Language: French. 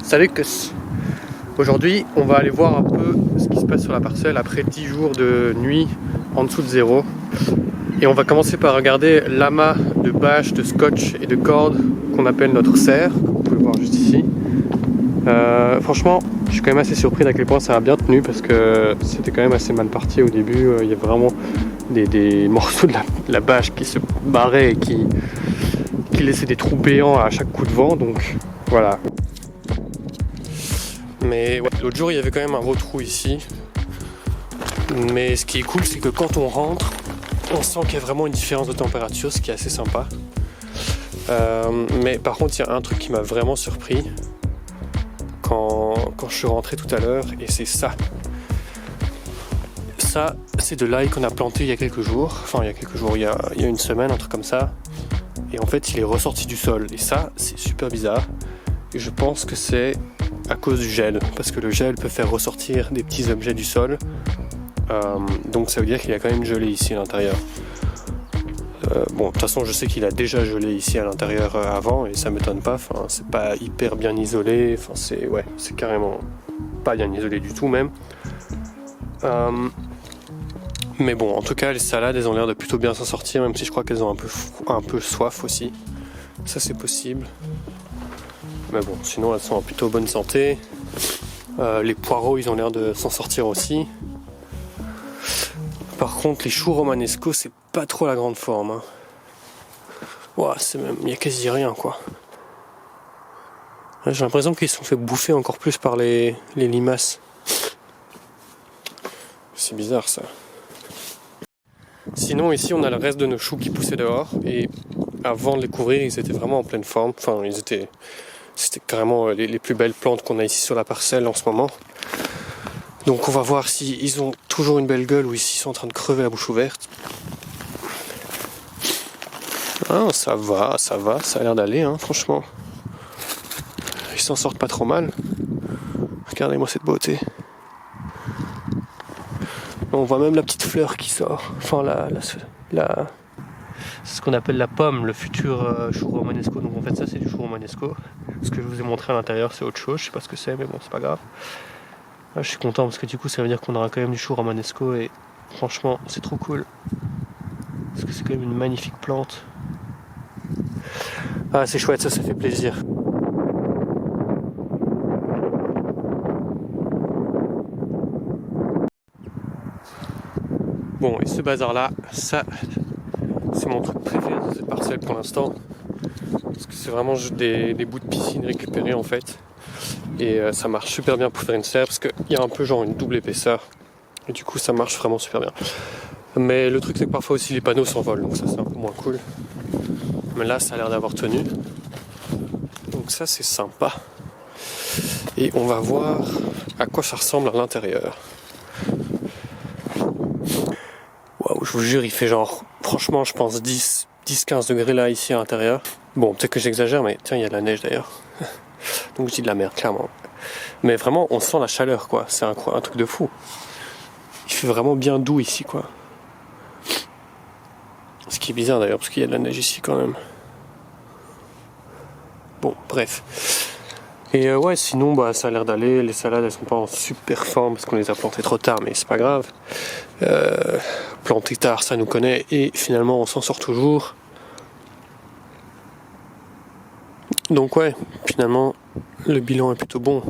Salut Kus. Aujourd'hui on va aller voir un peu ce qui se passe sur la parcelle après 10 jours de nuit en dessous de zéro. Et on va commencer par regarder l'amas de bâches, de scotch et de cordes qu'on appelle notre serre, comme vous pouvez voir juste ici. Franchement, je suis quand même assez surpris d'à quel point ça a bien tenu parce que c'était quand même assez mal parti au début. Il y a vraiment des morceaux de la bâche qui se barraient et qui laissaient des trous béants à chaque coup de vent, donc voilà. Mais ouais, l'autre jour il y avait quand même un gros trou ici. Mais ce qui est cool, c'est que quand on rentre, on sent qu'il y a vraiment une différence de température, ce qui est assez sympa. Mais par contre, il y a un truc qui m'a vraiment surpris quand je suis rentré tout à l'heure, et c'est ça. Ça, c'est de l'ail qu'on a planté il y a quelques jours. Enfin, il y a une semaine, un truc comme ça. Et en fait, il est ressorti du sol. Et ça, c'est super bizarre. Et je pense que c'est à cause du gel. Parce que le gel peut faire ressortir des petits objets du sol. Donc ça veut dire qu'il a quand même gelé ici à l'intérieur. Bon, de toute façon, je sais qu'il a déjà gelé ici à l'intérieur avant. Et ça m'étonne pas. Enfin, c'est pas hyper bien isolé. Enfin, c'est carrément pas bien isolé du tout même. Mais bon, en tout cas, les salades, elles ont l'air de plutôt bien s'en sortir, même si je crois qu'elles ont un peu soif aussi. Ça, c'est possible. Mais bon, sinon, elles sont en plutôt bonne santé. Les poireaux, ils ont l'air de s'en sortir aussi. Par contre, les choux romanesco, c'est pas trop la grande forme. Hein. Ouah, il y a quasi rien, quoi. J'ai l'impression qu'ils se sont fait bouffer encore plus par les limaces. C'est bizarre, ça. Sinon ici on a le reste de nos choux qui poussaient dehors, et avant de les couvrir ils étaient vraiment en pleine forme, enfin c'était carrément les plus belles plantes qu'on a ici sur la parcelle en ce moment. Donc on va voir si ils ont toujours une belle gueule ou s'ils sont en train de crever la bouche ouverte. Ah, ça va, ça a l'air d'aller hein, franchement. Ils s'en sortent pas trop mal. Regardez-moi cette beauté. On voit même la petite fleur qui sort. Enfin, c'est ce qu'on appelle la pomme, le futur chou romanesco. Donc en fait, ça c'est du chou romanesco. Ce que je vous ai montré à l'intérieur, c'est autre chose. Je sais pas ce que c'est, mais bon, c'est pas grave. Là, je suis content parce que du coup, ça veut dire qu'on aura quand même du chou romanesco et franchement, c'est trop cool. Parce que c'est quand même une magnifique plante. Ah, c'est chouette, ça fait plaisir. Bon, et ce bazar-là, ça, c'est mon truc préféré de cette parcelle pour l'instant. Parce que c'est vraiment juste des bouts de piscine récupérés en fait. Et ça marche super bien pour faire une serre parce qu'il y a un peu genre une double épaisseur. Et du coup, ça marche vraiment super bien. Mais le truc, c'est que parfois aussi les panneaux s'envolent. Donc ça, c'est un peu moins cool. Mais là, ça a l'air d'avoir tenu. Donc ça, c'est sympa. Et on va voir à quoi ça ressemble à l'intérieur. Waouh, je vous jure, il fait genre, franchement, je pense 10-15 degrés là, ici à l'intérieur. Bon, peut-être que j'exagère, mais tiens, il y a de la neige d'ailleurs. Donc je dis de la merde, clairement. Mais vraiment, on sent la chaleur, quoi. C'est un truc de fou. Il fait vraiment bien doux ici, quoi. Ce qui est bizarre d'ailleurs, parce qu'il y a de la neige ici quand même. Bon, bref. Et ouais, sinon, bah, ça a l'air d'aller. Les salades, elles sont pas en super forme parce qu'on les a plantées trop tard, mais c'est pas grave. Planter tard, ça nous connaît. Et finalement, on s'en sort toujours. Donc ouais, finalement, le bilan est plutôt bon.